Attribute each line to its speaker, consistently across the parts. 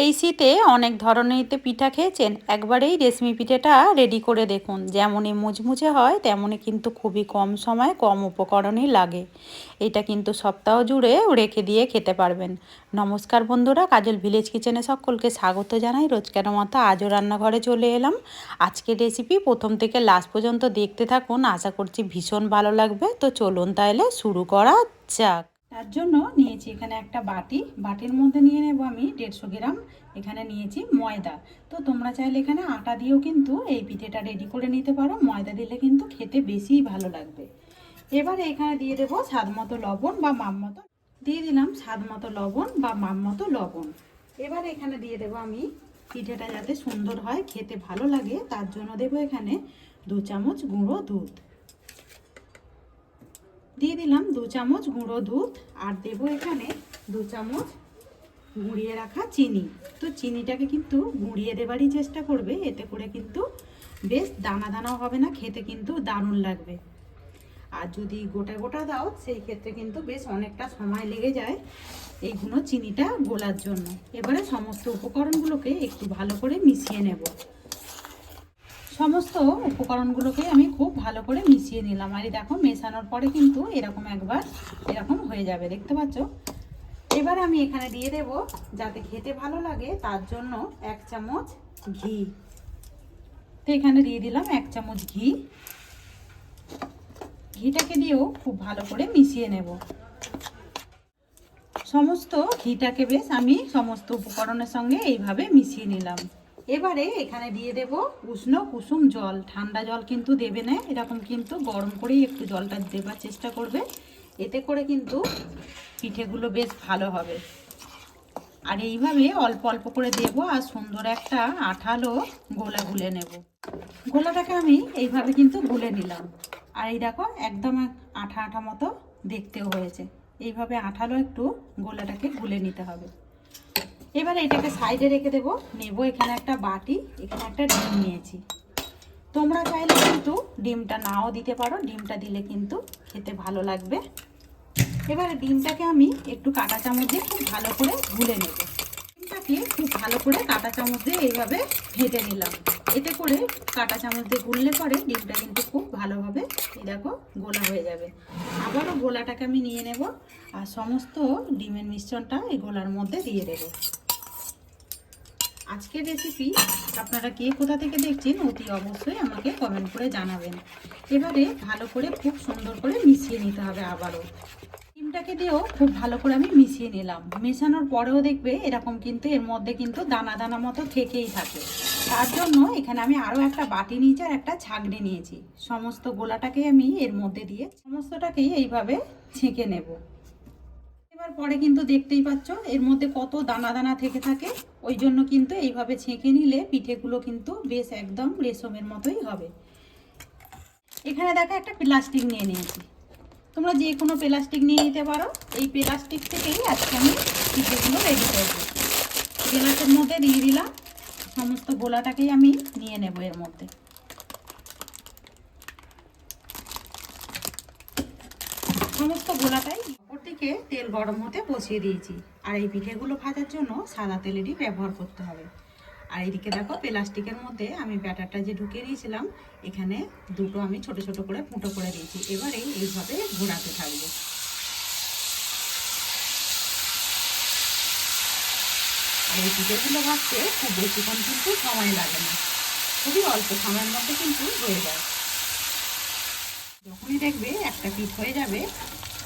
Speaker 1: এই শীতে অনেক ধরনেরতে পিঠা খেয়েছেন, একবার এই রেশমি পিঠাটা রেডি করে দেখুন। যেমনই মুচমুচে হয় তেমনই কিন্তু খুবই কম সময়ে কম উপকরণই লাগে। এটা কিন্তু সপ্তাহ জুড়ে রেখে দিয়ে খেতে পারবেন। নমস্কার বন্ধুরা, কাজল ভিলেজ কিচেনে সকলকে স্বাগত জানাই। রোজকার মতো আজও রান্নাঘরে চলে এলাম। আজকের রেসিপি প্রথম থেকে লাস্ট পর্যন্ত দেখতে থাকুন, আশা করছি ভীষণ ভালো লাগবে। তো চলুন তাহলে শুরু করা যাক। তার জন্য নিয়েছি এখানে একটা বাটির মধ্যে নিয়ে নেব আমি 150 গ্রাম এখানে নিয়েছি ময়দা। তো তোমরা চাইলে এখানে আটা দিয়েও কিন্তু এই পিঠেটা রেডি করে নিতে পারো, ময়দা দিলে কিন্তু খেতে বেশিই ভালো লাগবে। এবারে এখানে দিয়ে দেবো স্বাদ মতো লবণ বা মাপ মতো, দিয়ে দিলাম স্বাদ মতো লবণ বা মাপ মতো লবণ। এবারে এখানে দিয়ে দেবো আমি, পিঠেটা যাতে সুন্দর হয় খেতে ভালো লাগে তার জন্য দেবো এখানে 2 চামচ গুঁড়ো দুধ। দিয়ে দিলাম 2 চামচ গুঁড়ো দুধ, আর দেবো এখানে 2 চামচ গুঁড়িয়ে রাখা চিনি। তো চিনিটাকে কিন্তু গুঁড়িয়ে দেবারই চেষ্টা করবে, এতে করে কিন্তু বেশ দানা দানাও হবে না, খেতে কিন্তু দারুণ লাগবে। আর যদি গোটা গোটা দাও সেই ক্ষেত্রে কিন্তু বেশ অনেকটা সময় লেগে যায় এইগুলো চিনিটা গোলার জন্য। এবারে সমস্ত উপকরণগুলোকে একটু ভালো করে মিশিয়ে নেব। সমস্ত উপকরণগুলোকে আমি খুব ভালো করে মিশিয়ে নিলাম। আর দেখো মেশানোর পরে কিন্তু এরকম একবার এরকম হয়ে যাবে, দেখতে পাচ্ছ। এবার আমি এখানে দিয়ে দেব, যাতে খেতে ভালো লাগে তার জন্য 1 চামচ ঘি। তো এখানে দিয়ে দিলাম 1 চামচ ঘি। ঘিটাকে দিয়েও খুব ভালো করে মিশিয়ে নেব। সমস্ত ঘিটাকে বেশ আমি সমস্ত উপকরণের সঙ্গে এইভাবে মিশিয়ে নিলাম। এবারে এখানে দিয়ে দেব উষ্ণ কুসুম জল। ঠান্ডা জল কিন্তু দেবে না, এরকম কিন্তু গরম করেই একটু জলটা দেবার চেষ্টা করবে, এতে করে কিন্তু পিঠেগুলো বেশ ভালো হবে। আর এইভাবে অল্প অল্প করে দেব, আর সুন্দর একটা আঠালো গোলা গুলে নেব। গোলাটাকে আমি এইভাবে কিন্তু গুলে নিলাম। আর এই দেখো একদম আঠা আঠা মতো দেখতেও হয়েছে। এইভাবে আঠালো একটু গোলাটাকে গুলে নিতে হবে। এবারে এটাকে সাইডে রেখে দেবো। নেব এখানে একটা বাটি, এখানে একটা ডিম নিয়েছি। তোমরা চাইলে কিন্তু ডিমটা নাও দিতে পারো, ডিমটা দিলে কিন্তু খেতে ভালো লাগবে। এবারে ডিমটাকে আমি একটু কাঁটা চামচ দিয়ে খুব ভালো করে গুলে নেব। ডিমটাকে খুব ভালো করে কাঁটা চামচ দিয়ে এইভাবে ফেটে নিলাম। এতে করে কাঁটা চামচ দিয়ে গুললে পরে ডিমটা কিন্তু খুব ভালোভাবে এই দেখো গোলা হয়ে যাবে। আবারও গোলাটাকে আমি নিয়ে নেব, আর সমস্ত ডিমের মিশ্রণটা এই গোলার মধ্যে দিয়ে দেবো। আজকের রেসিপি আপনারা কে কোথা থেকে দেখছেন অতি অবশ্যই আমাকে কমেন্ট করে জানাবেন। এবারে ভালো করে খুব সুন্দর করে মিশিয়ে নিতে হবে। আবারও ডিমটাকে দিয়েও খুব ভালো করে আমি মিশিয়ে নিলাম। মেশানোর পরেও দেখবে এরকম কিন্তু এর মধ্যে কিন্তু দানা দানা মতো থেকেই থাকে। তার জন্য এখানে আমি আরও একটা বাটি নিয়েছি আর একটা ছাঁকনি নিয়েছি। সমস্ত গোলাটাকে আমি এর মধ্যে দিয়ে সমস্তটাকেই এইভাবে ছেঁকে নেব। এবার পরে কিন্তু দেখতেই পাচ্ছ এর মধ্যে কত দানা দানা থেকে থাকে, ওই জন্য কিন্তু এইভাবে ছেঁকে নিলে পিঠেগুলো কিন্তু বেশ একদম রেশমের মতোই হবে। এখানে দেখো একটা প্লাস্টিক নিয়ে নিয়েছি, তোমরা যে কোনো প্লাস্টিক নিয়ে নিতে পারো। এই প্লাস্টিক থেকেই আজকে আমি পিঠেগুলো রেডি করবো। গ্লাসের মধ্যে দিয়ে দিলাম, সমস্ত গোলাটাকেই আমি নিয়ে নেব এর মধ্যে। সমস্ত গোলাটাই ওপর দিকে তেল গরম হতে বসিয়ে দিয়েছি। আর এই পিঠেগুলো ভাজার জন্য সাদা তেলেরই ব্যবহার করতে হবে। আর এইদিকে দেখো প্লাস্টিকের মধ্যে আমি ব্যাটারটা যে ঢুকিয়ে দিয়েছিলাম, এখানে দুটো আমি ছোট ছোট করে ফুটো করে দিয়েছি। এবারে এইভাবে ঘোরাতে থাকবো। আর এই পিঠেগুলো ভাজতে খুব বেশিক্ষণ কিন্তু সময় লাগে না, খুবই অল্প সময়ের মধ্যে কিন্তু হয়ে যায়। যখনই দেখবে একটা পিঠ হয়ে যাবে,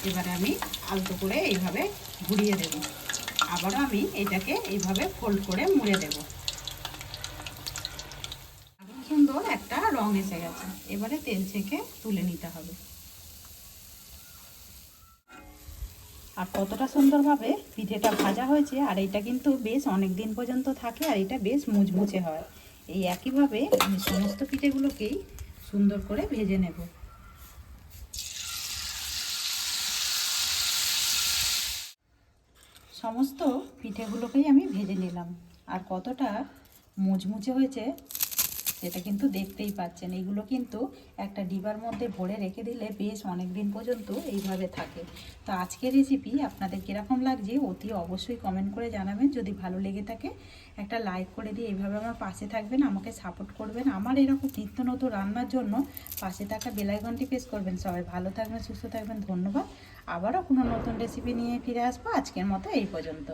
Speaker 1: এবারে আমি আলতো করে এইভাবে ঘুরিয়ে দেব। আবারও আমি এটাকে এইভাবে ফোল্ড করে মুড়ে দেব। দারুণ সুন্দর একটা রং এসে গেছে। এবারে তেল ছেঁকে তুলে নিতে হবে। আর কতটা সুন্দরভাবে পিঠেটা ভাজা হয়েছে, আর এটা কিন্তু বেশ অনেক দিন পর্যন্ত থাকে, আর এটা বেশ মুচমুচে হয়। এই একইভাবে আমি সমস্ত পিঠেগুলোকেই সুন্দর করে ভেজে নেব। সমস্ত পিঠেগুলোকেই আমি ভেজে নিলাম। আর কতটা মুচমুচে হয়েছে সেটা কিন্তু দেখতেই পাচ্ছেন। এগুলো কিন্তু একটা ডিবার মধ্যে ভরে রেখে দিলে বেশ অনেক দিন পর্যন্ত এইভাবে থাকে। তো আজকের রেসিপি আপনাদের কীরকম লাগছে অতি অবশ্যই কমেন্ট করে জানাবেন। যদি ভালো লেগে থাকে একটা লাইক করে দিয়ে এইভাবে আমার পাশে থাকবেন, আমাকে সাপোর্ট করবেন। আমার এরকম নিত্য নতুন রান্নার জন্য পাশে থাকা বেল আইকনটি প্রেস করবেন। সবাই ভালো থাকবেন, সুস্থ থাকবেন, ধন্যবাদ। আবারও কোনো নতুন রেসিপি নিয়ে ফিরে আসবো। আজকের মতো এই পর্যন্ত।